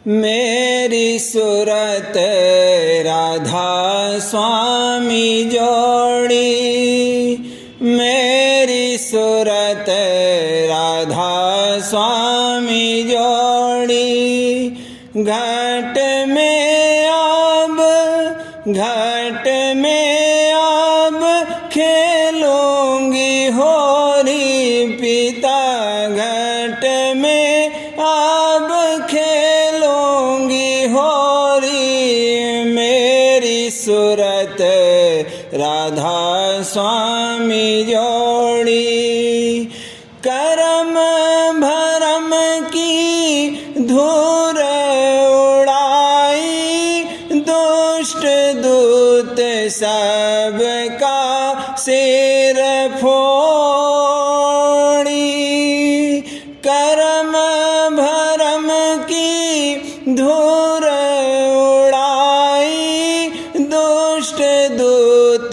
मेरी सूरत राधा स्वामी जोड़ी, मेरी सूरत राधा स्वामी जोड़ी। घाट में अब खेलूंगी होरी पिता, घाट में अब खेलूंगी होरी। मेरी सूरत राधा स्वामी जोड़ी। करम भरम की धूर उड़ाई, दुष्ट दूत सबका सिर फोड़ी। करम भरम की धूर उड़ाई, दुष्ट दूत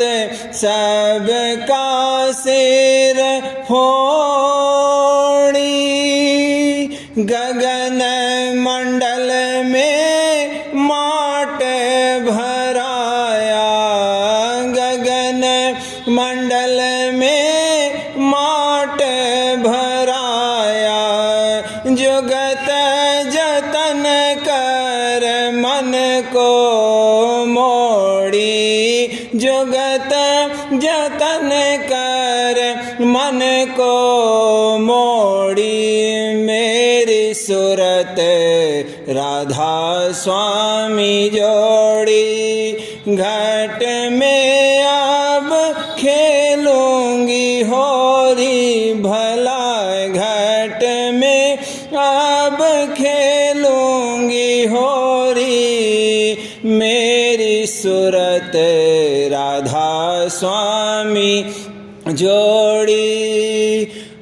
सबका सिर फोड़ी। गगन मंडल में माट भराया, गगन मंडल में माट भराया। जुगत जतन कर मन को मोड़ी, जुगत जतन कर मन को मोड़ी। मेरी सूरत राधा स्वामी जोड़ी। घाट में अब खेलूंगी होरी भला, घाट में अब खेलूंगी होरी। मेरी सूरत राधा स्वामी जोड़ी।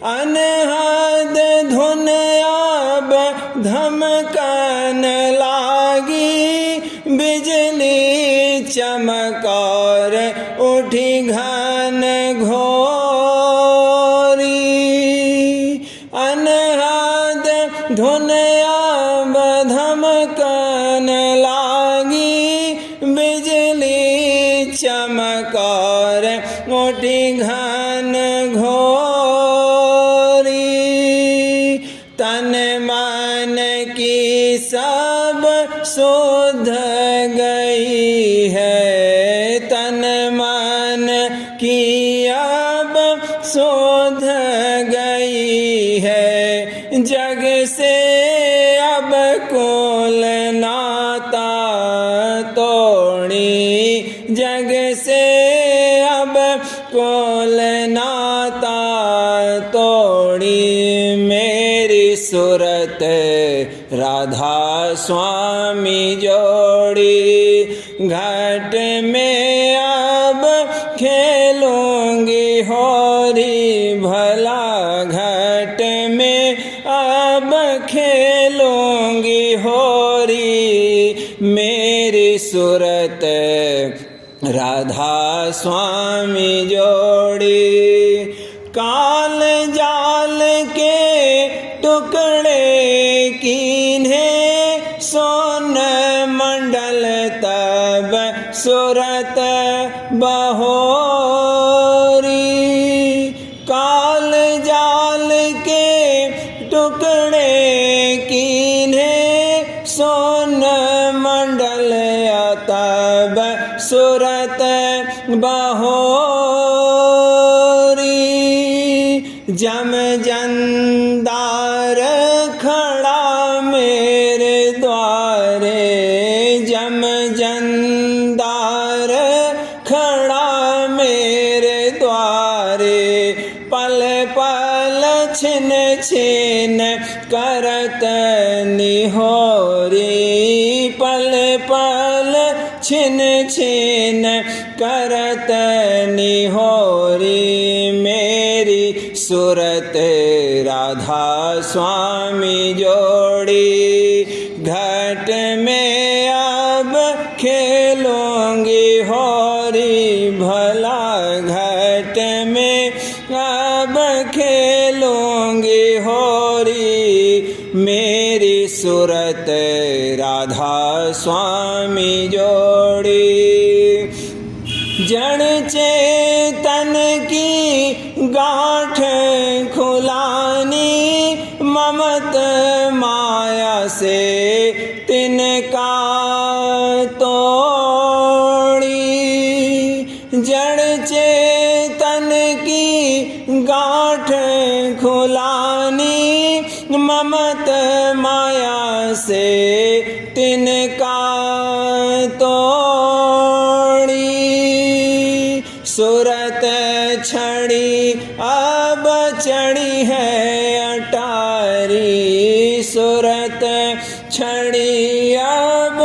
अनहद धुन अब धमकन लागी, बिजली चमकार उठी घन घोरी। अनहद धुन अब धमकन लागी, बिजली चमकार उठी घन घोरी। तन मन की सब सुध गई है, तन मन की अब सुध गई है। जग से अब कुल नाता तोड़ी, जग से अब कुल नाता तोड़ी। मेरी सूरत राधा स्वामी जोड़ी। घाट में अब खेलूंगी होरी भला, घाट में अब खेलूंगी होरी। मेरी सूरत राधा स्वामी जोड़ी। काल जाल के टुकड़े कीन्हे, सोन मंडल तब सूरत बहोरी। काल जाल के टुकड़े कीन्हे, सोन मंडल तब सूरत बहोरी। जम जंदार खड़ा मेरे द्वारे, जम जंदार खड़ा मेरे द्वारे। पल पल छिन छिन करत निहोरी, पल पल छिन छिन करत निहोरी। मेरी सूरत राधा स्वामी जोड़ी। घाट में अब खेलूंगी होरी भला, घाट में अब खेलूंगी होरी। मेरी सूरत राधा स्वामी जोड़ी। जड़ चेतन की गांठ खुलानी, ममत माया से तिनका तोड़ी। जड़ चेतन की गांठ खुलानी, ममत माया से तिनका तोड़ी। सूरत छड़ी अब चढ़ी है अटारी, सूरत छड़ी अब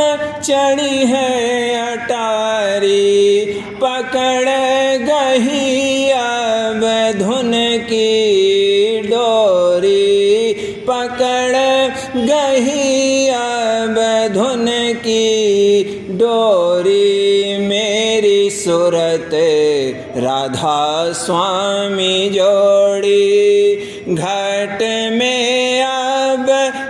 चढ़ी है अटारी। पकड़ गही अब धुन की डोरी, पकड़ गही अब धुन की डोरी। मेरी सूरत राधा स्वामी जोड़ी। घाट में अब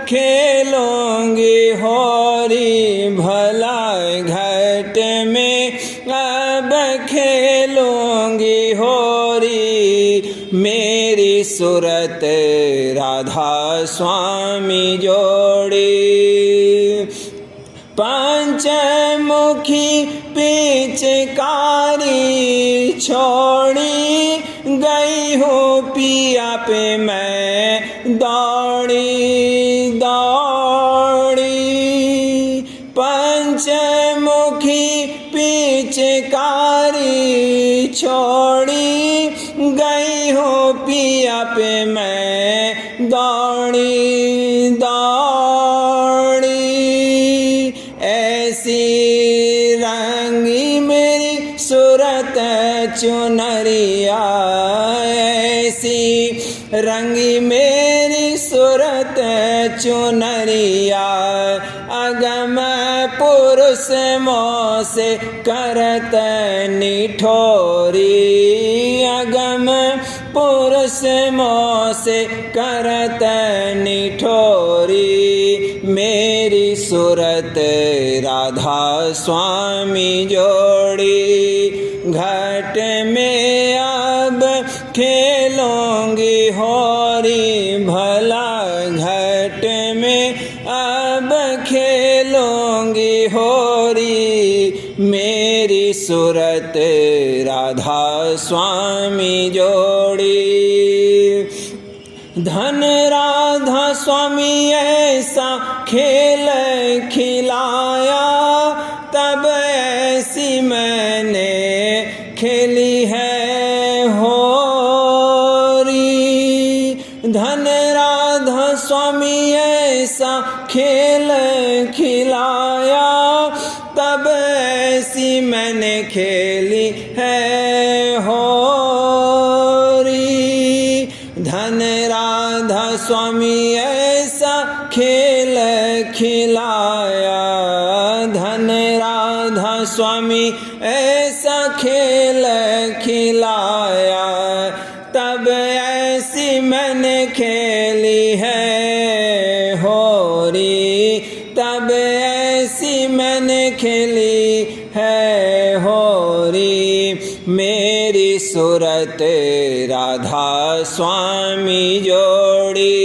खेलूंगी होरी भला, घाट में अब खेलूंगी होरी। मेरी सूरत राधा स्वामी जोड़ी। पंचमुखी पिचकारी छोड़ी, गई हूँ पिया पे मैं दौड़ी दौड़ी। पंचमुखी पिचकारी छोड़ी, गई हूँ पिया पे मैं दौड़ी दौड़ी। ऐसी रंगी मेरी सूरत चुनरिया, ऐसी रंगी मेरी सूरत चुनरिया। अगम पुरुष मोह से करत निठोरी, अगम पुरुष मोह से करत निठोरी। मेरी सूरत राधा स्वामी जोड़ी। घाट में अब खेलूंगी होरी भला, घाट में अब खेलूंगी होरी। मेरी सूरत राधा स्वामी जोड़ी। धन राधा स्वामी ऐसा खेल खिलाया, तब ऐसी मैंने खेली है होरी। धन राधा स्वामी ऐसा खेल खिलाया, तब ऐसी मैंने खेली है होरी। धन राधा स्वामी ऐसा खेल खिलाया, धन राधा स्वामी ऐसा खेल खिलाया। तब ऐसी मैंने खेली है होरी, तब ऐसी मैंने खेली है होरी। मेरी सूरत राधा स्वामी जोड़ी।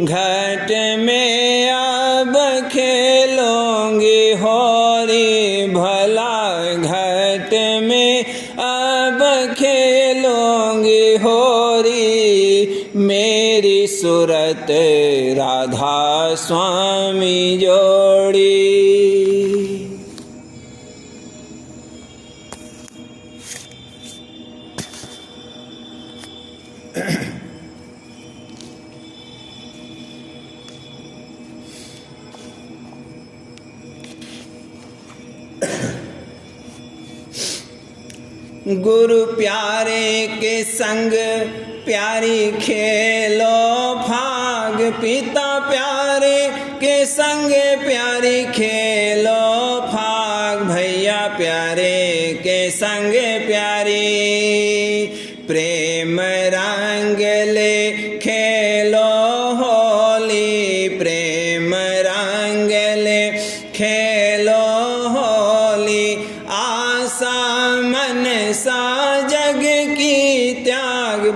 घाट में अब खेलूंगी होरी भला, घाट में अब खेलूंगी होरी। मेरी सूरत राधा स्वामी जोड़ी। गुरु प्यारे के संग प्यारी खेलो भाग, पिता प्यारे के संग प्यारी खेलो भाग, भैया प्यारे के संग प्यारी प्रेम रंग ले खेलो होली, प्रेम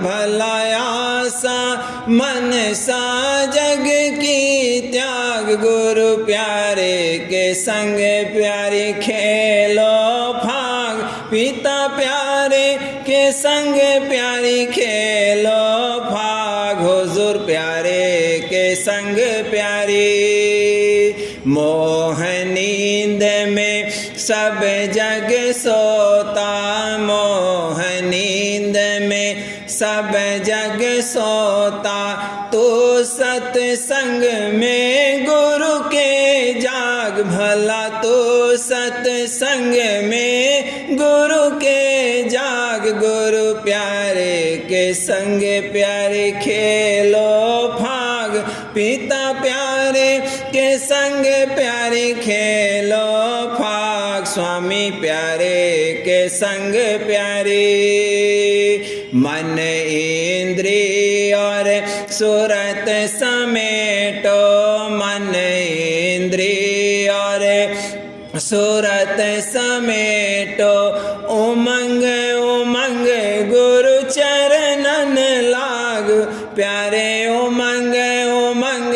भला आसा मन सा जग की त्याग। गुरु प्यारे के संग प्यारी खेलो भाग। पिता प्यारे के संग प्यारी खेलो भाग। हुजूर प्यारे के संग प्यारी। मोह नींद में सब जग सोता। मोह नींद में सब जग सोता। तो सत्संग में गुरु के जाग। भला तो सत्संग में गुरु के जाग। गुरु प्यारे के संग प्यारे खेलो भाग। पिता प्यारे के संग प्यारी खेलो भाग। स्वामी प्यारे के संग प्यारी। मन इंद्रिय और सूरत समेटो। मन इंद्रिय और सूरत समेटो। उमंग उमंग गुरु चरणन लाग। प्यारे उमंग उमंग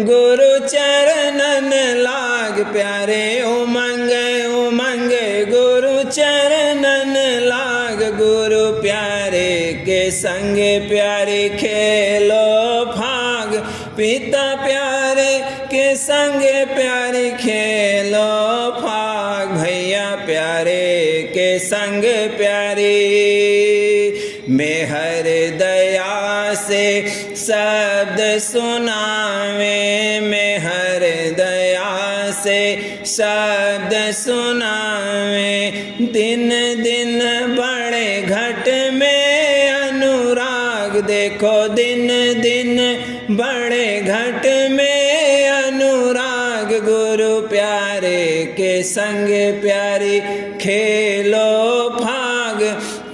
गुरु चरणन लाग। प्यारे उमंग उमंग गुरु चरणन लाग। गुरु प्यारे के संग प्यारे खेलो भाग। पिता प्यारे के संग प्यारे खेलो भाग। भैया प्यारे के संग प्यारी। मेहर दया से शब्द सुनावे। मेहर दया से शब्द सुनावे। दिन दिन बड़े घट में अनुराग। देखो दिन दिन बड़े घट में अनुराग। गुरु प्यारे के संग प्यारी खेलो भाग।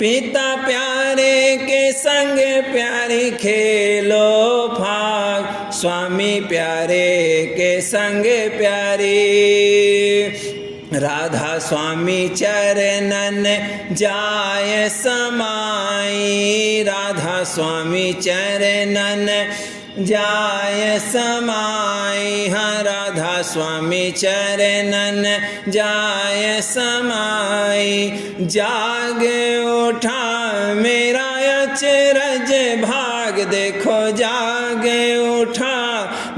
पिता प्यारे के संग प्यारी खेलो भाग। स्वामी प्यारे के संग प्यारी। राधा स्वामी चरणन जाय समाई। राधा स्वामी चरणन जाय समाई। हाँ राधा स्वामी चरणन जाय समाई। जाग उठा मेरा अचरज भाग। देखो जाग उठा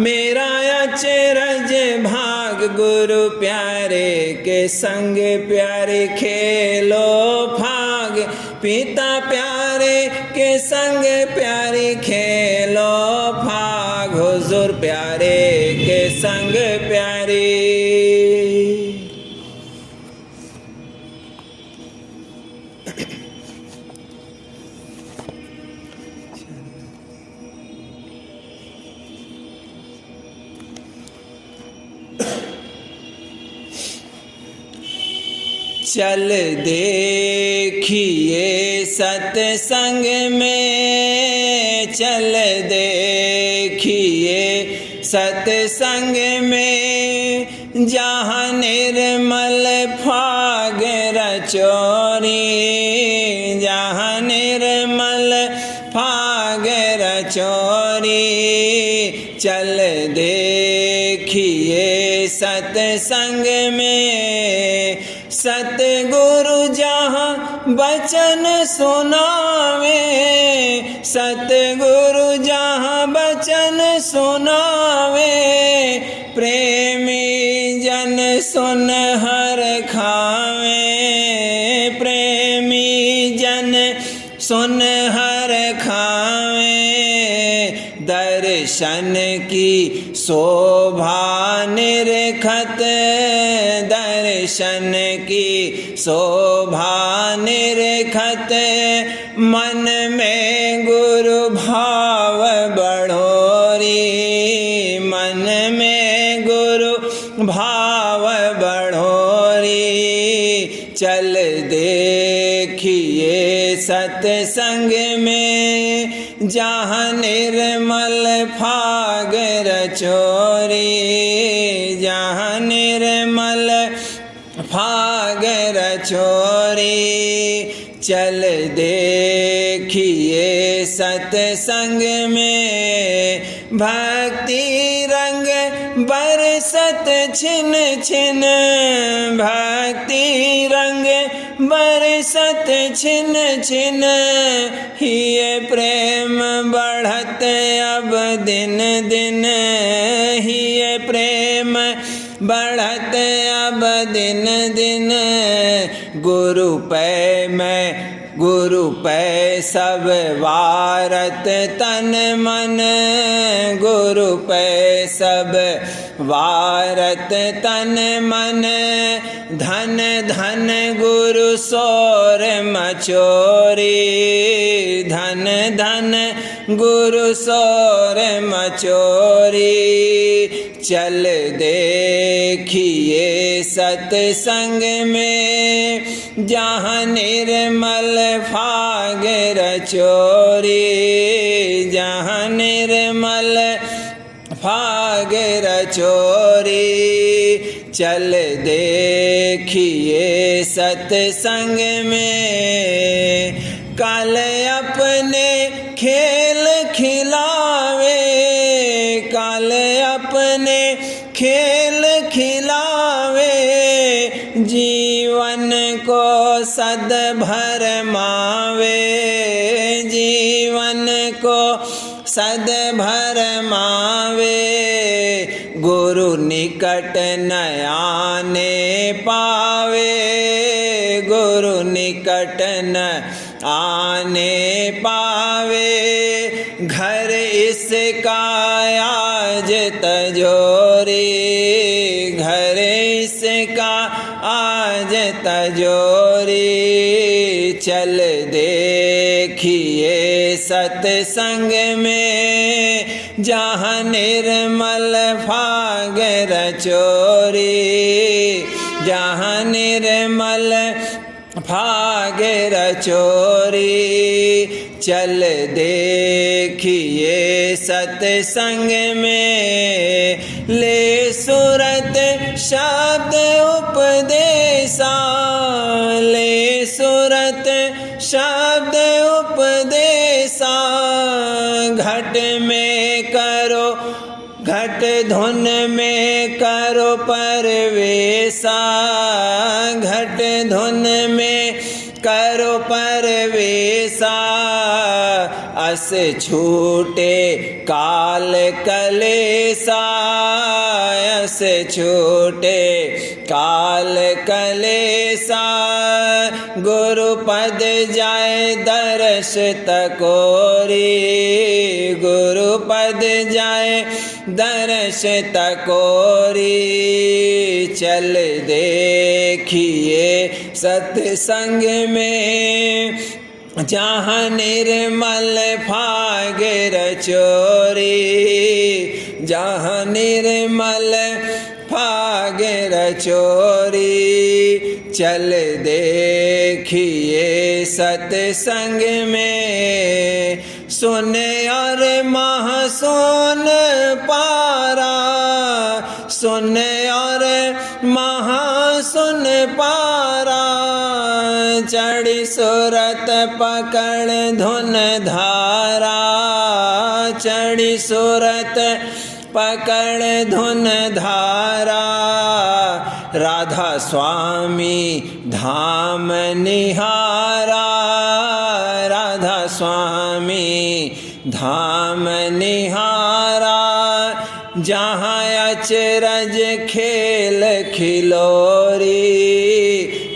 मेरा अचरज भाग। गुरु प्यारे के संग प्यारे खेलो भाग। पिता प्यारे के संग प्यारे खेलो भाग। हुजूर प्यारे के संग प्यारी। चल देखिए सत्संग में। चल देखिए सत्संग में। जहाँ निर्मल फाग रचोरी। जहाँ निर्मल फाग रचोरी। चल देखिए सत्संग में। सतगुरु जहाँ बचन सुनावे। सतगुरु जहाँ बचन सुनावे। प्रेमी जन सुन हर खावे। प्रेमी जन सुन हर खावे। दर्शन की शोभा निरखत। दर्शन की शोभा निरखत। मन में गुरु भाव बढ़ोरी। मन में गुरु भाव बढ़ोरी। चल देखिए सत्संग में। जहाँ निर्मल फाग रचोरी। जहाँ निर्मल फाग रचोरी। चल देखिए सत्संग में भक्ति रंग बरसत छिन छिन भक्ति रंग बरसत छिन छिन हिये प्रेम बढ़त अब दिन दिन हिये प्रेम बढ़त अब दिन दिन गुरु पै सब वारत तन मन गुरु पै सब वारत तन मन धन धन गुरु सोर मचोरी धन धन गुरु सोर मचोरी चल देखिए सत्संग में जहाँ निर्मल फाग रचोरी जहाँ निर्मल फाग रचोरी चल देखिए सत्संग में काल अपने खेल खिलावे काल अपने खेल खिलावे जीवन को सद भरमावे जीवन को सद भरमावे गुरु निकट न आने पावे गुरु निकट न आने पावे घर इसका आज तजोरी घर इसका आज तजोरी चल देखिए सत्संग में जहाँ निर्मल फाग रचोरी जहाँ निर्मल फाग रचोरी चल देखिए सत्संग में ले सुरत शब्द उपदेशा ले सुरत शब्द उपदेशा घट में करो घट धुन में करो परवेशा घट धुन में करो परवेशा अस छूटे काल कलेसा अस छूटे काल कलेसा गुरु पद जाए दर्श तकोरी गुरु पद जाए दर्श तकोरी चल देखिए सत्संग में जहाँ निर्मल फाग रचोरी जहाँ निर्मल फाग रचोरी चल देखिए सत्संग में सुन और महासुन पारा सुन और महासुन पारा चढ़ी सुरत पकड़ धुन धारा चढ़ी सुरत पकड़ धुन धारा राधा स्वामी धाम निहारा राधा स्वामी धाम निहारा जहाँ अचरज खेल खिलोरी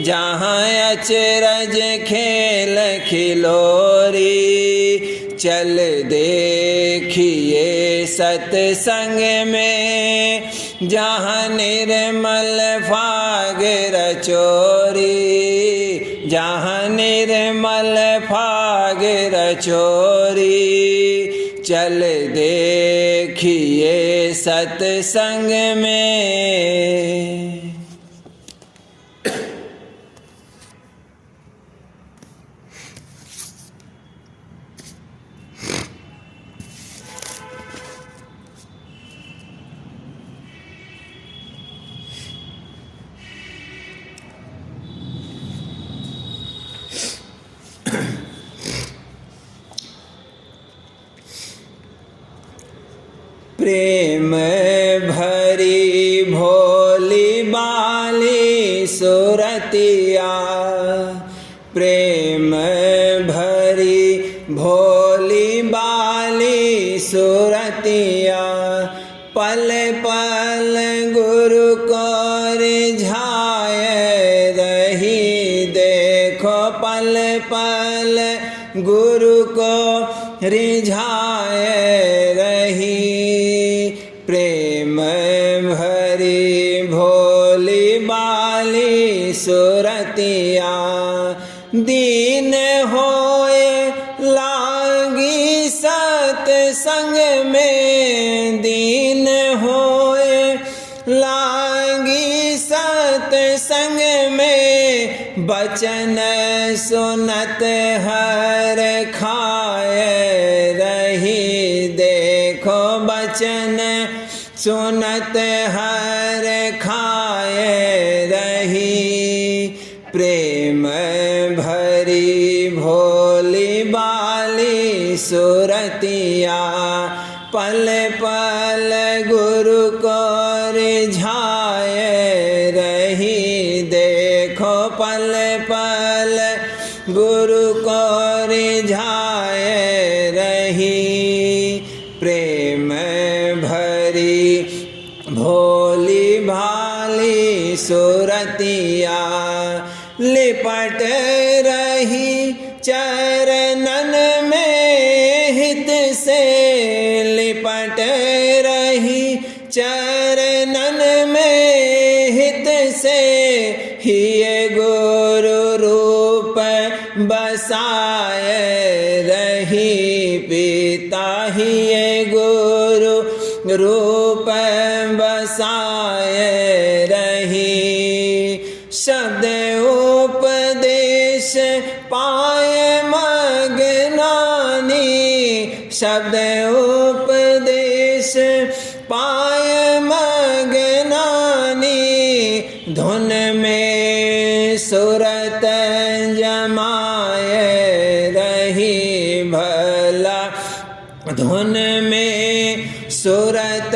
जहाँ अचरज खेल खिलोरी चल देखिए सत्संग में जहाँ निर्मल फाग रचोरी जहाँ निर्मल फाग रचोरी चल देखिए सत्संग में। प्रेम भरी भोली बाली सुरतिया, प्रेम भरी भोली बाली सुरतिया, पल पल गुरु को रिझाए रही, देखो पल पल गुरु को रिझाए रही। प्रेम भरी भोली बाली सुरतिया, दीन होए लागी सत्संग में, दीन होए लागी सत्संग में, बचन सुनत हर खाए रही, देखो बचन सुनत हर खाए रही। प्रेम भरी भोली बाली सुरतिया, पल पल गुरु को रिझाए रही, देखो पल पल गुरु को रिझाए रही। प्रेम भरी भोली भाली सुरतिया, लिपट रही चरणन में हित से, लिपट रही चरणन में हित से, हिये गुरु रूप बसाए रही, पिता हिये गुरु रूप बसाए रही। शब्द उपदेश पाए मगनानी, शब्द उपदेश पाए मगनानी, धुन में सुरत जमाए रही, भला धुन में सुरत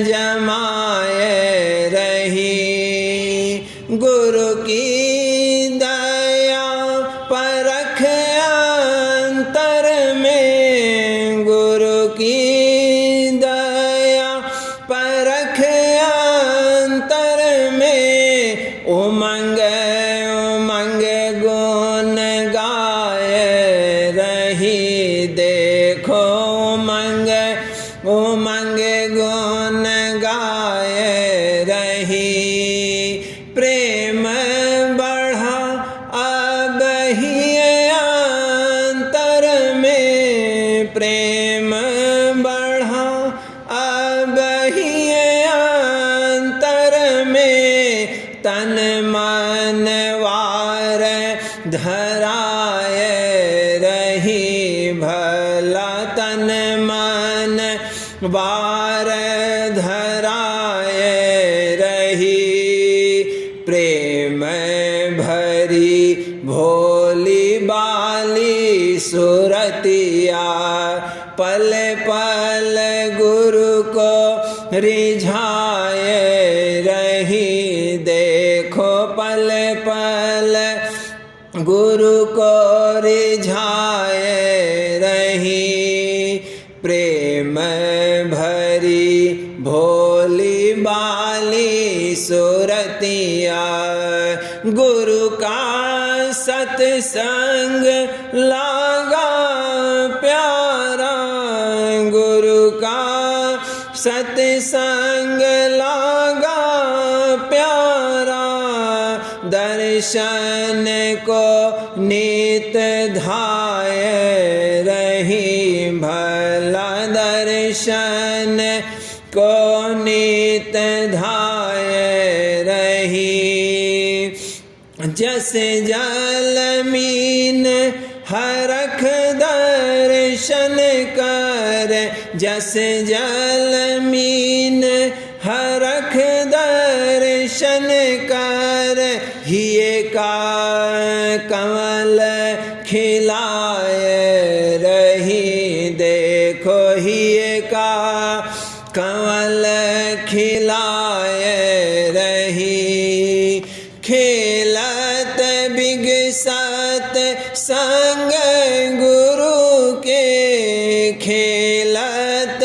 जमाए रही। गुरु की दया परख अंतर में, गुरु की दया परख अंतर में, उमंग उमंग गुण गाए रही, देखो उमंग उमंग गुण गाए रही। प्रेम बढ़ा अब ही अंतर में, प्रेम बढ़ा अब ही अंतर में, तन मन वार धराए रही, भला तन मन वार धराए रही। प्रेम भरी भोली बाली सुरतिया, पल पल गुरु को रिझाए रही, देखो पल पल गुरु को रिझाए रही। प्रेम भरी भोली बाली सुरतिया, गुरु का सत्संग लागा प्यारा, गुरु का सत्संग लागा प्यारा, दर्शन को नित धाये रही, भला दर्शन को नित धाये रही। जस जल मीन हरख दर्शन कर, जस जल मीन हरख दर्शन कर, हिये का कमल खिलाए रही, देखो हिये का कंवल खिलाए रही। खेलत बिगसत संग गुरु के, खेलत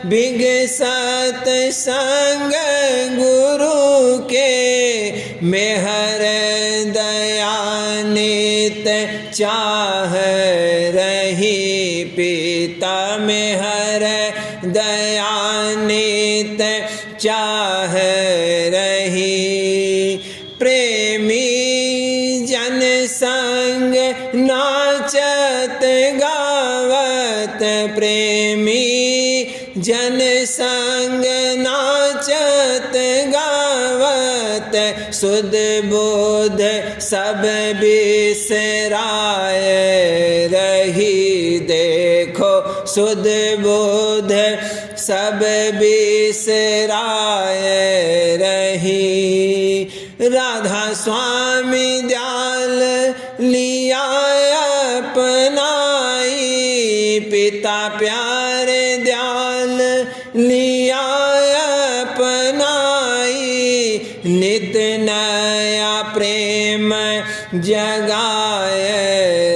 बिगसत संग गुरु के, मेहर दयानित चाह रही। पिता मेहर दयानित चाह रही। प्रेमी जन संग नाचत गावत, प्रेमी जन संग नाचत गावत, सुध बोध सब बिसराए रही। देखो सुध बोध सब बिसराए रही। राधा स्वामी दयाल लिया अपनाई, पिता प्यारे दयाल लिया अपनाई। नित नया प्रेम जगाए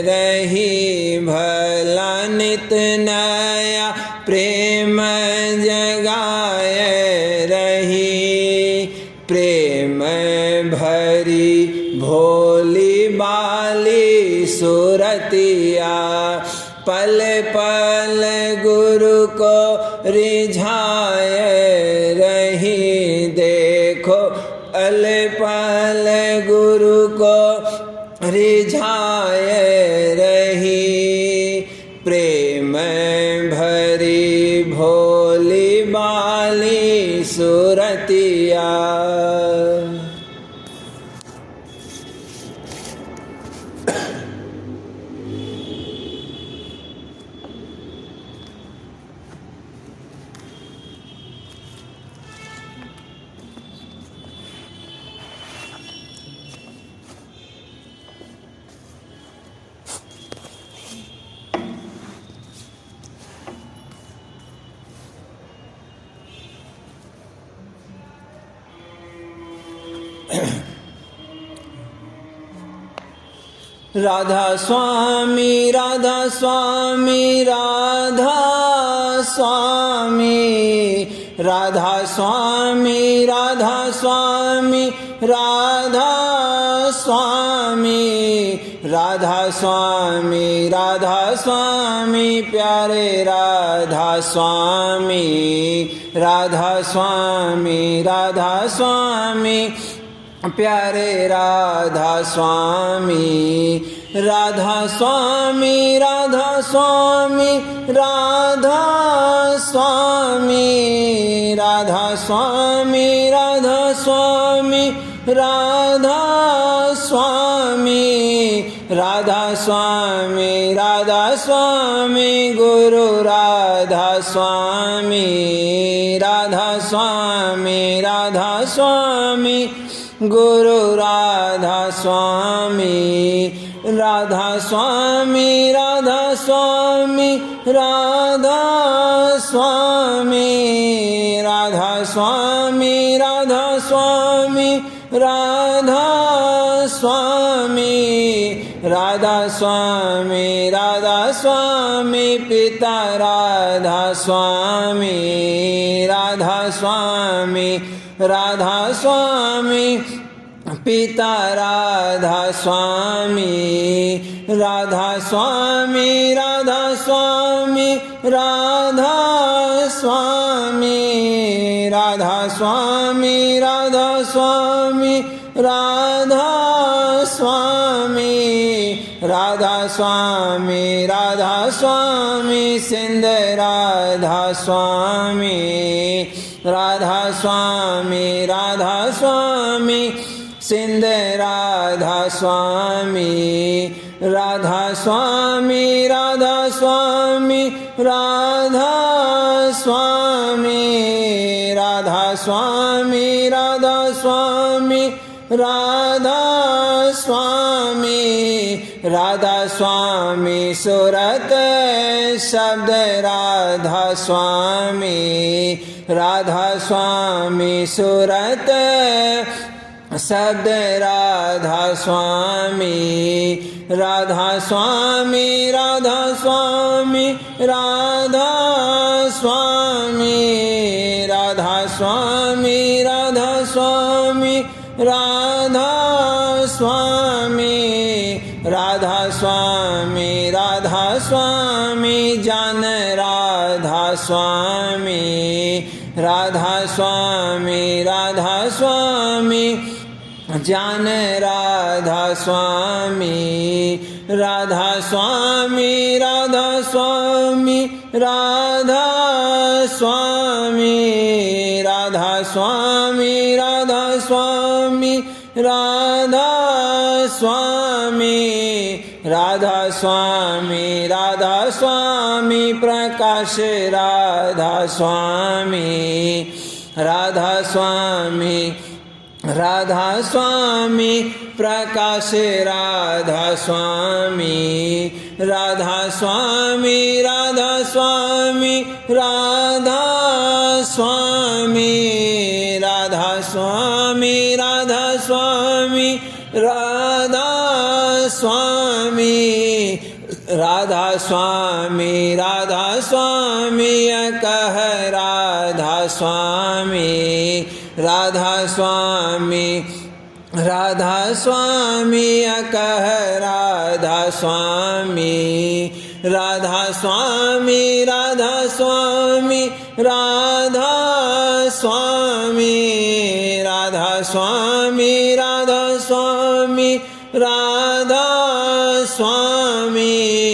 रही, भला नित नया प्रेम जगाए रही। प्रेम भरी भोली बाली सुरतिया, पल पल गुरु को रिझाए रही। देखो पल पल गुरु को रिझाए रही। प्रेम भरी भोली बाली सुरतिया। राधा स्वामी राधा स्वामी राधा स्वामी, राधा स्वामी राधा स्वामी राधा स्वामी, राधा स्वामी राधा स्वामी प्यारे राधा स्वामी, राधा स्वामी राधा स्वामी प्यारे राधा स्वामी, राधा स्वामी राधा स्वामी राधा स्वामी, राधा स्वामी राधा स्वामी राधा स्वामी, राधा स्वामी राधा स्वामी गुरु राधा स्वामी, राधा स्वामी राधा स्वामी गुरु राधा स्वामी, राधा स्वामी राधा स्वामी राधा स्वामी, राधा स्वामी राधा स्वामी राधा स्वामी, राधा स्वामी राधा स्वामी पिता राधा स्वामी, राधा स्वामी राधा स्वामी पिता राधा स्वामी, राधा स्वामी राधा स्वामी राधा स्वामी, राधा स्वामी राधा स्वामी राधा स्वामी, राधा स्वामी राधा स्वामी सिंध राधा स्वामी, राधा स्वामी राधा स्वामी सिंध राधा स्वामी, राधा स्वामी राधा स्वामी राधा स्वामी, राधा स्वामी राधा स्वामी राधा स्वामी, राधा स्वामी सूरत शब्द राधा स्वामी, राधा स्वामी सूरत शब्द राधा स्वामी, राधा स्वामी, राधा स्वामी, राधा स्वामी, राधा स्वामी, राधा स्वामी, राधा स्वामी, राधा स्वामी, राधा स्वामी, जान राधा स्वामी, राधा स्वामी, राधा स्वामी, जान राधा स्वामी, राधा स्वामी, राधा स्वामी, राधा स्वामी, राधा स्वामी, राधा स्वामी, राधा स्वामी, राधा स्वामी, राधा स्वामी, प्रकाश राधा स्वामी, राधा स्वामी, राधा स्वामी, प्रकाश राधा स्वामी, राधा स्वामी, राधा स्वामी, राधा स्वामी, राधा स्वामी, राधा स्वामी, राधा स्वामी, राधा स्वामी, राधा स्वामी, कह राधा स्वामी, राधा स्वामी, राधा स्वामी, कह राधा स्वामी, राधा स्वामी, राधा स्वामी, राधा स्वामी, राधा स्वामी, राधा स्वामी, राधा स्वामी,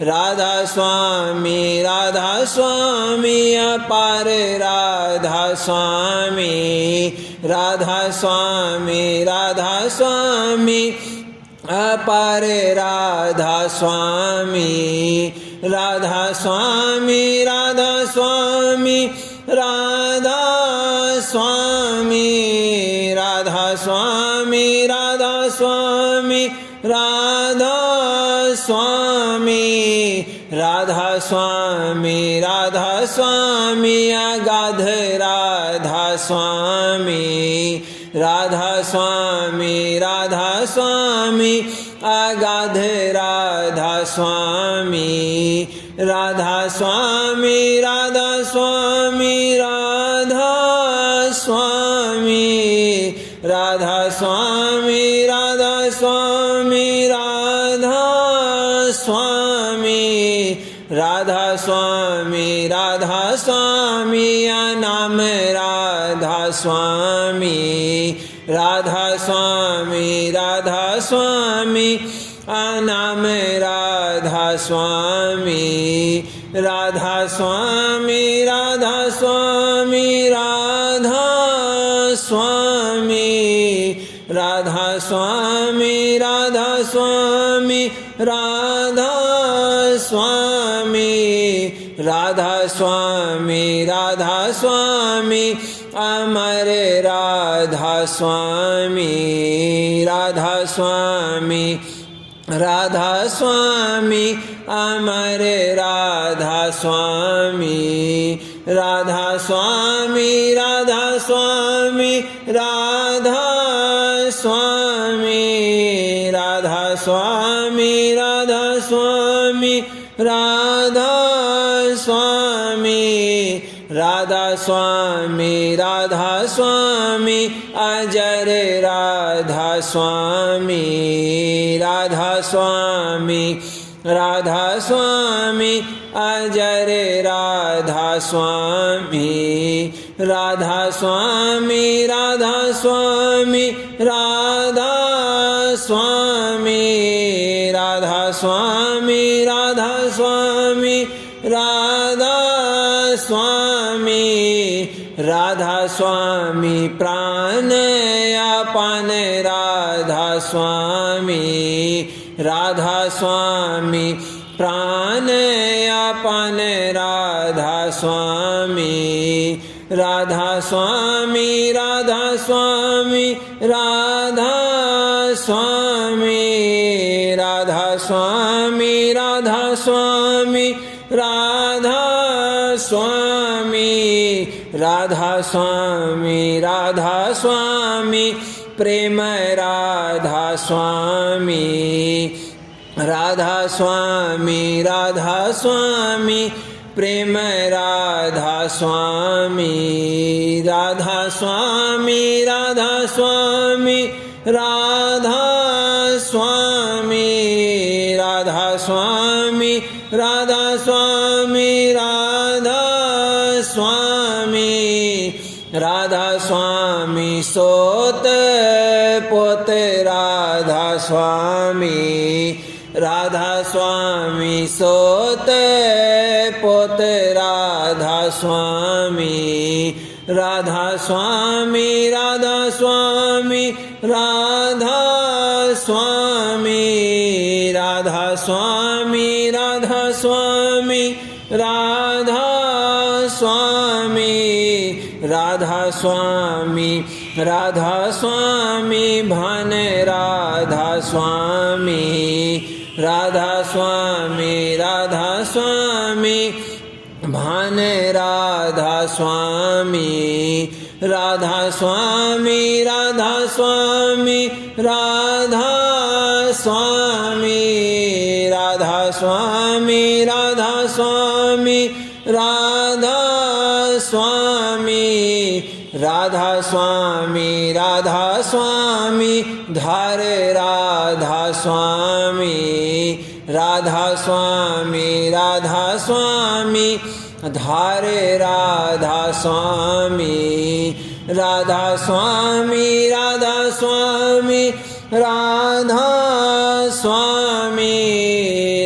राधा स्वामी, राधा स्वामी, अपार राधा स्वामी, राधा स्वामी, राधा स्वामी, अपार राधा स्वामी, राधा स्वामी, राधा स्वामी, राधा स्वामी, राधा स्वामी, राधा स्वामी, राधा स्वामी, राधा स्वामी, राधा स्वामी, अगाध राधा स्वामी, राधा स्वामी, राधा स्वामी, अगाध राधा स्वामी, राधा स्वामी, राधा स्वामी, राधा स्वामी, राधा स्वामी, राधा स्वामी, राधा स्वामी, राधा स्वामी, राधा स्वामी, नाम राधा स्वामी, राधा स्वामी, राधा स्वामी, नाम राधा स्वामी, राधा स्वामी, राधा स्वामी, राधा स्वामी, राधा स्वामी, राधा स्वामी, राधा स्वामी, राधा स्वामी, राधा स्वामी, अमर राधा स्वामी, राधा स्वामी, राधा स्वामी, अमर राधा स्वामी, राधा स्वामी, राधा स्वामी, राधा स्वामी, राधा स्वामी, राधा स्वामी, राधा स्वामी, राधा स्वामी, राधा स्वामी, अजर राधा स्वामी, राधा स्वामी, राधा स्वामी, अजर राधा स्वामी, राधा स्वामी, राधा स्वामी, राधा स्वामी, राधा स्वामी, राधा स्वामी, राधा स्वामी, राधा स्वामी, प्राण अपान राधा स्वामी, राधा स्वामी, प्राण अपान राधा स्वामी, राधा स्वामी, राधा स्वामी, राधा स्वामी, राधा स्वामी, राधा स्वामी, राधा स्वामी, राधा स्वामी, राधा स्वामी, प्रेम राधा स्वामी, राधा स्वामी, राधा स्वामी, प्रेम राधा स्वामी, राधा स्वामी, राधा स्वामी, राधा स्वामी, राधा स्वामी, राधा स्वामी, राधा स्वामी, राधा स्वामी, सोत पोत राधा स्वामी, राधा स्वामी, सोत पोत राधा स्वामी, राधा स्वामी, राधा स्वामी, राधा स्वामी, राधा स्वामी, राधा स्वामी, राधा स्वामी, राधा स्वामी, राधा स्वामी, भान राधा स्वामी, राधा स्वामी, राधा स्वामी, भान राधा स्वामी, राधा स्वामी, राधा स्वामी, राधा स्वामी, राधा स्वामी, राधा स्वामी, राधा स्वामी, राधा स्वामी, राधा स्वामी, धार राधा स्वामी, राधा स्वामी, राधा स्वामी, धारे राधा स्वामी, राधा स्वामी, राधा स्वामी, राधा स्वामी,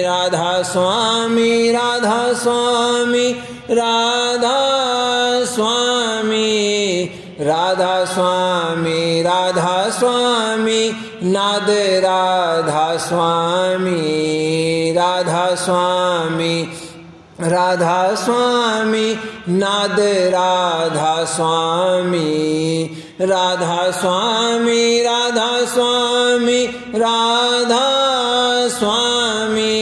राधा स्वामी, राधा स्वामी, राधा स्वामी, राधा स्वामी, राधा स्वामी, नाद राधा स्वामी, राधा स्वामी, राधा स्वामी, नाद राधा स्वामी, राधा स्वामी, राधा स्वामी, राधा स्वामी,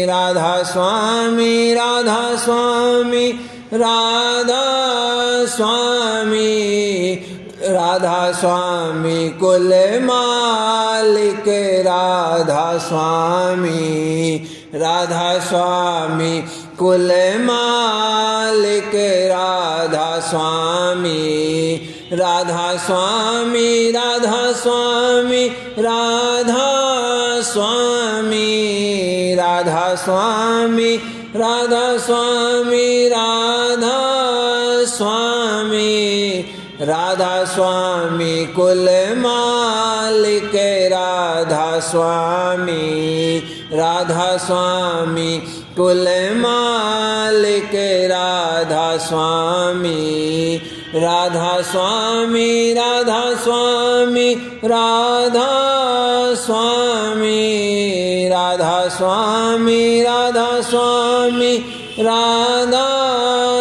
राधा स्वामी, राधा स्वामी, राधा स्वामी, राधा स्वामी, कुल मालिक राधा स्वामी, राधा स्वामी, कुल मालिक राधा स्वामी, राधा स्वामी, राधा स्वामी, राधा स्वामी, राधा स्वामी, राधा स्वामी, राधा स्वामी, राधा स्वामी, कुल मालिक राधा स्वामी, राधा स्वामी, कुल मालिक राधा स्वामी, राधा स्वामी, राधा स्वामी, राधा स्वामी, राधा स्वामी, राधा स्वामी, राधा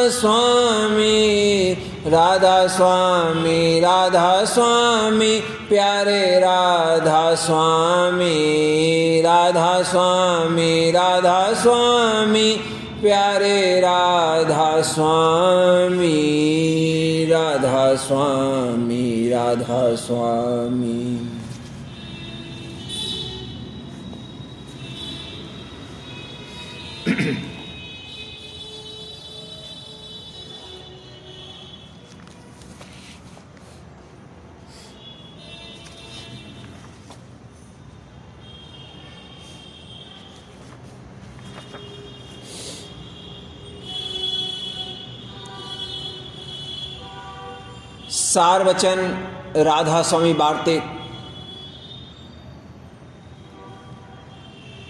स्वामी, राधा स्वामी, राधा स्वामी, प्यारे राधा स्वामी, राधा स्वामी, राधा स्वामी, प्यारे राधा स्वामी, राधा स्वामी, राधा स्वामी। सार वचन राधा स्वामी वार्तिक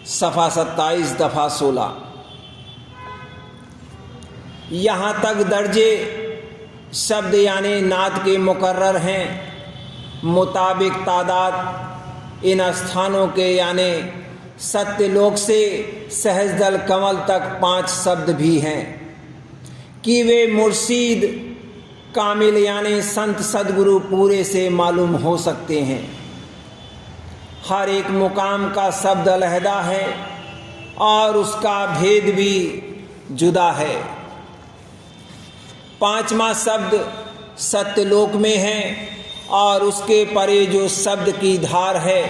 सफ़ा 27 दफ़ा 16। यहाँ तक दर्जे शब्द यानी नाद के मुकर्रर हैं, मुताबिक तादाद इन स्थानों के यानी सत्यलोक से सहजदल कमल तक 5 शब्द भी हैं कि वे मुर्शीद कामिल यानी संत सदगुरु पूरे से मालूम हो सकते हैं। हर एक मुकाम का शब्द अलहदा है और उसका भेद भी जुदा है। पांचवा शब्द सत्यलोक में है और उसके परे जो शब्द की धार है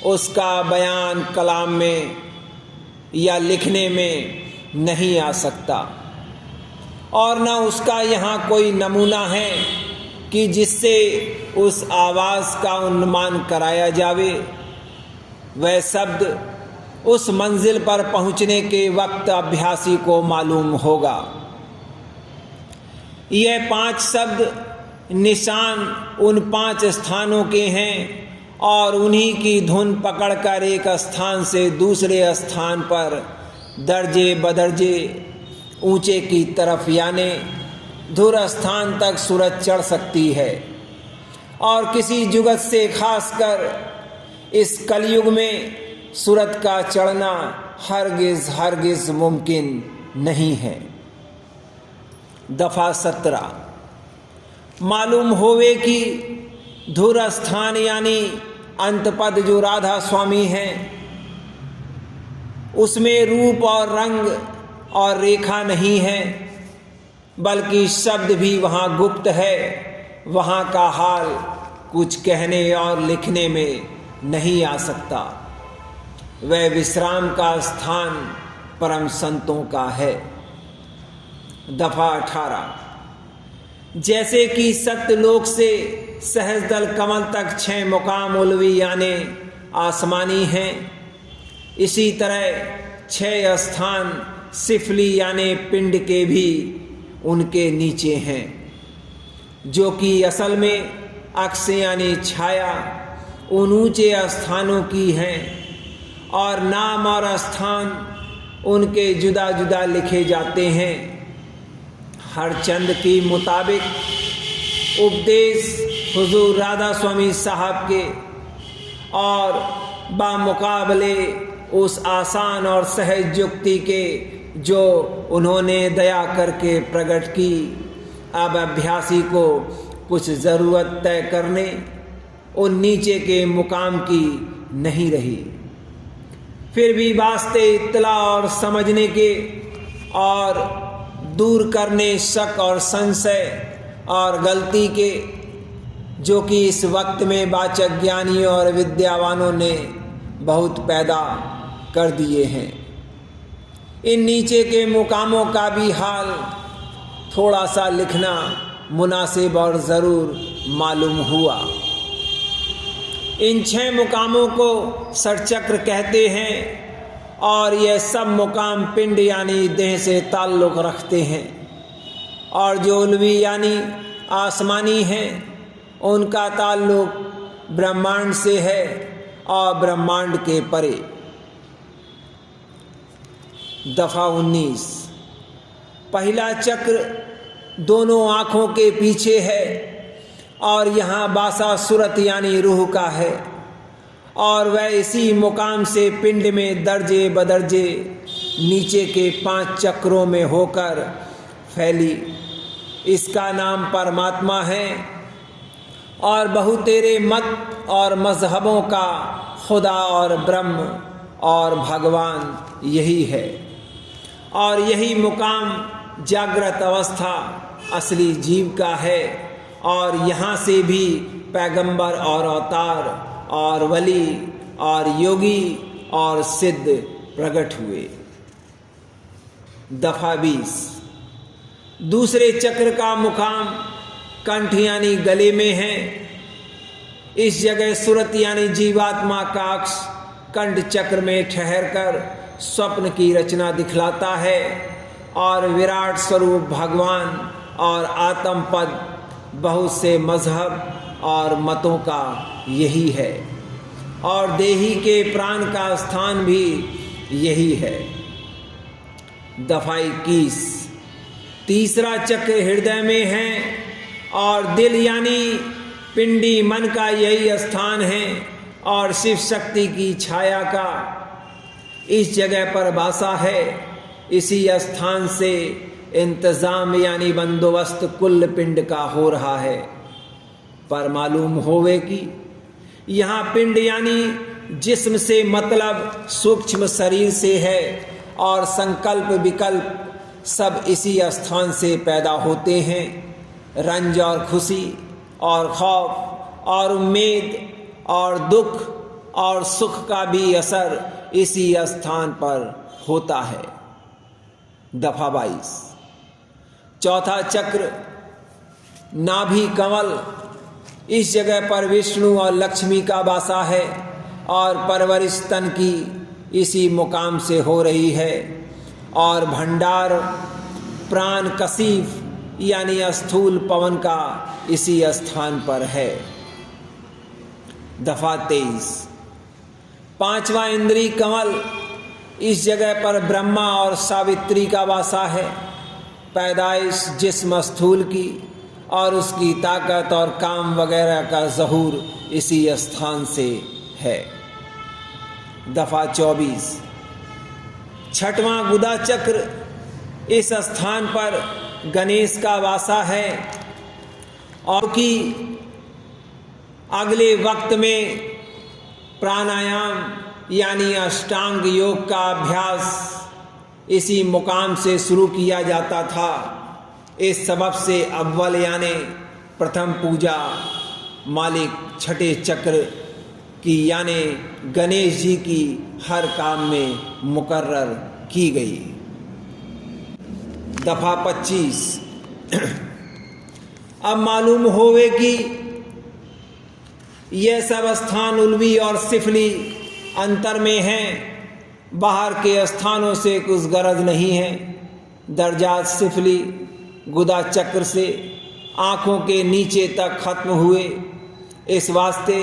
उसका बयान कलाम में या लिखने में नहीं आ सकता, और न उसका यहाँ कोई नमूना है कि जिससे उस आवाज़ का अनुमान कराया जावे। वह शब्द उस मंजिल पर पहुँचने के वक्त अभ्यासी को मालूम होगा। यह 5 शब्द निशान उन 5 स्थानों के हैं और उन्हीं की धुन पकड़कर एक स्थान से दूसरे स्थान पर दर्जे बदर्जे ऊंचे की तरफ यानी धुर स्थान तक सूरज चढ़ सकती है। और किसी जुगत से खासकर इस कलयुग में सूरज का चढ़ना हरगिज मुमकिन नहीं है। दफा 17 मालूम होवे कि धुर स्थान यानी अंतपद जो राधा स्वामी हैं उसमें रूप और रंग और रेखा नहीं है, बल्कि शब्द भी वहाँ गुप्त है। वहाँ का हाल कुछ कहने और लिखने में नहीं आ सकता। वह विश्राम का स्थान परम संतों का है। दफा 18 जैसे कि सत्यलोक से सहस्रदल कमल तक 6 मुकाम उलवी यानी आसमानी हैं, इसी तरह 6 स्थान सिफली यानी पिंड के भी उनके नीचे हैं, जो कि असल में अक्ष यानी छाया उन ऊंचे स्थानों की हैं, और नाम और स्थान उनके जुदा जुदा लिखे जाते हैं। हर चंद की मुताबिक उपदेश हुजूर राधा स्वामी साहब के और बामुकाबले उस आसान और सहज युक्ति के जो उन्होंने दया करके प्रकट की। अब अभ्यासी को कुछ ज़रूरत तय करने उन नीचे के मुकाम की नहीं रही। फिर भी वास्ते इत्तला और समझने के और दूर करने शक और संशय और गलती के, जो कि इस वक्त में वाचक ज्ञानियों और विद्यावानों ने बहुत पैदा कर दिए हैं, इन नीचे के मुकामों का भी हाल थोड़ा सा लिखना मुनासिब और ज़रूर मालूम हुआ। इन 6 मुकामों को षटचक्र कहते हैं और यह सब मुकाम पिंड यानी देह से ताल्लुक़ रखते हैं, और जो उलवी यानी आसमानी हैं उनका ताल्लुक़ ब्रह्मांड से है और ब्रह्मांड के परे। दफा 19 पहला चक्र दोनों आँखों के पीछे है और यहाँ बासा सूरत यानी रूह का है, और वह इसी मुकाम से पिंड में दर्जे बदर्जे नीचे के 5 चक्रों में होकर फैली। इसका नाम परमात्मा है और बहुतेरे मत और मजहबों का खुदा और ब्रह्म और भगवान यही है, और यही मुकाम जागृत अवस्था असली जीव का है, और यहाँ से भी पैगंबर और अवतार और वली और योगी और सिद्ध प्रकट हुए। दफा 20 दूसरे चक्र का मुकाम कंठ यानी गले में है। इस जगह सुरत यानी जीवात्मा का अक्ष कंठ चक्र में ठहरकर स्वप्न की रचना दिखलाता है, और विराट स्वरूप भगवान और आत्म पद बहुत से मजहब और मतों का यही है, और देही के प्राण का स्थान भी यही है। दफा 21 तीसरा चक्र हृदय में है, और दिल यानी पिंडी मन का यही स्थान है, और शिव शक्ति की छाया का इस जगह पर वासा है। इसी स्थान से इंतज़ाम यानी बंदोबस्त कुल पिंड का हो रहा है। पर मालूम होवे कि यहाँ पिंड यानी जिस्म से मतलब सूक्ष्म शरीर से है, और संकल्प विकल्प सब इसी स्थान से पैदा होते हैं। रंज और खुशी और खौफ और उम्मीद और दुख और सुख का भी असर इसी स्थान पर होता है। दफा 22। चौथा चक्र नाभि कमल, इस जगह पर विष्णु और लक्ष्मी का वासा है और परवरिश तन की इसी मुकाम से हो रही है। और भंडार प्राण कसीफ यानी स्थूल पवन का इसी स्थान पर है। दफा 23। पांचवा इंद्री कमल, इस जगह पर ब्रह्मा और सावित्री का वासा है। पैदाइश जिस्म स्थूल की और उसकी ताकत और काम वगैरह का ज़हूर इसी स्थान से है। दफा 24। छठवां गुदा चक्र, इस स्थान पर गणेश का वासा है और कि अगले वक्त में प्राणायाम यानी अष्टांग योग का अभ्यास इसी मुकाम से शुरू किया जाता था। इस सबब से अव्वल यानी प्रथम पूजा मालिक छठे चक्र की यानी गणेश जी की हर काम में मुकर्रर की गई। दफा 25। अब मालूम होवे कि यह सब स्थान उल्वी और सिफली अंतर में हैं, बाहर के स्थानों से कुछ गरज नहीं है। दर्जात सिफली गुदा चक्र से आँखों के नीचे तक खत्म हुए, इस वास्ते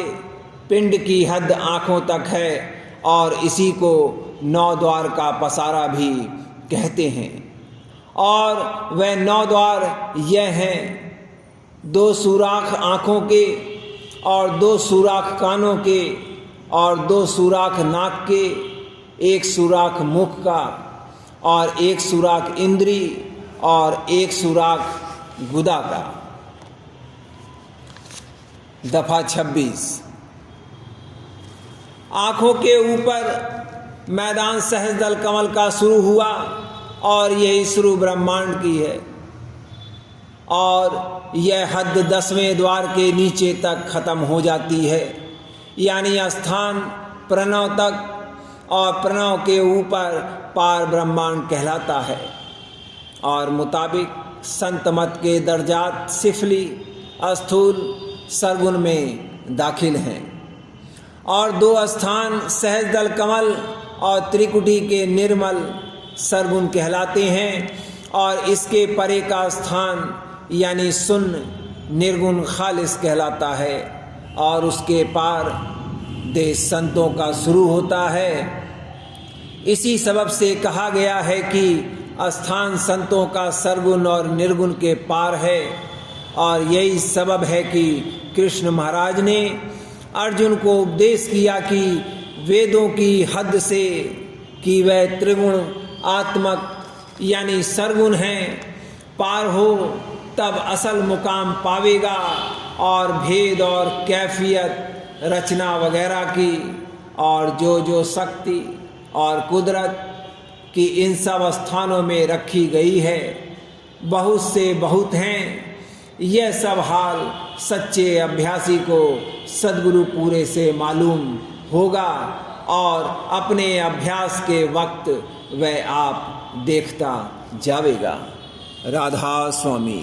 पिंड की हद आँखों तक है और इसी को नौ द्वार का पसारा भी कहते हैं। और वह नौ द्वार यह हैं: 2 सुराख आँखों के और 2 सुराख कानों के और 2 सुराख नाक के, 1 सुराख मुख का और 1 सुराख इंद्री और 1 सुराख गुदा का। दफा 26। आँखों के ऊपर मैदान सहस्रदल कमल का शुरू हुआ और यही शुरू ब्रह्मांड की है और यह हद 10वें द्वार के नीचे तक खत्म हो जाती है, यानी स्थान प्रणव तक और प्रणव के ऊपर पार ब्रह्मांड कहलाता है। और मुताबिक संत मत के दर्जात सिफली स्थूल सरगुण में दाखिल हैं और 2 स्थान सहस्रदल कमल और त्रिकुटी के निर्मल सरगुण कहलाते हैं और इसके परे का स्थान यानी शून्य निर्गुण खालिस कहलाता है और उसके पार देश संतों का शुरू होता है। इसी सबब से कहा गया है कि स्थान संतों का सरगुण और निर्गुण के पार है और यही सबब है कि कृष्ण महाराज ने अर्जुन को उपदेश किया कि वेदों की हद से कि वह त्रिगुण आत्मक यानी सरगुण हैं पार हो तब असल मुकाम पावेगा और भेद और कैफियत रचना वगैरह की और जो शक्ति और कुदरत की इन सब स्थानों में रखी गई है बहुत से बहुत हैं। यह सब हाल सच्चे अभ्यासी को सद्गुरु पूरे से मालूम होगा और अपने अभ्यास के वक्त वह आप देखता जावेगा। राधा स्वामी।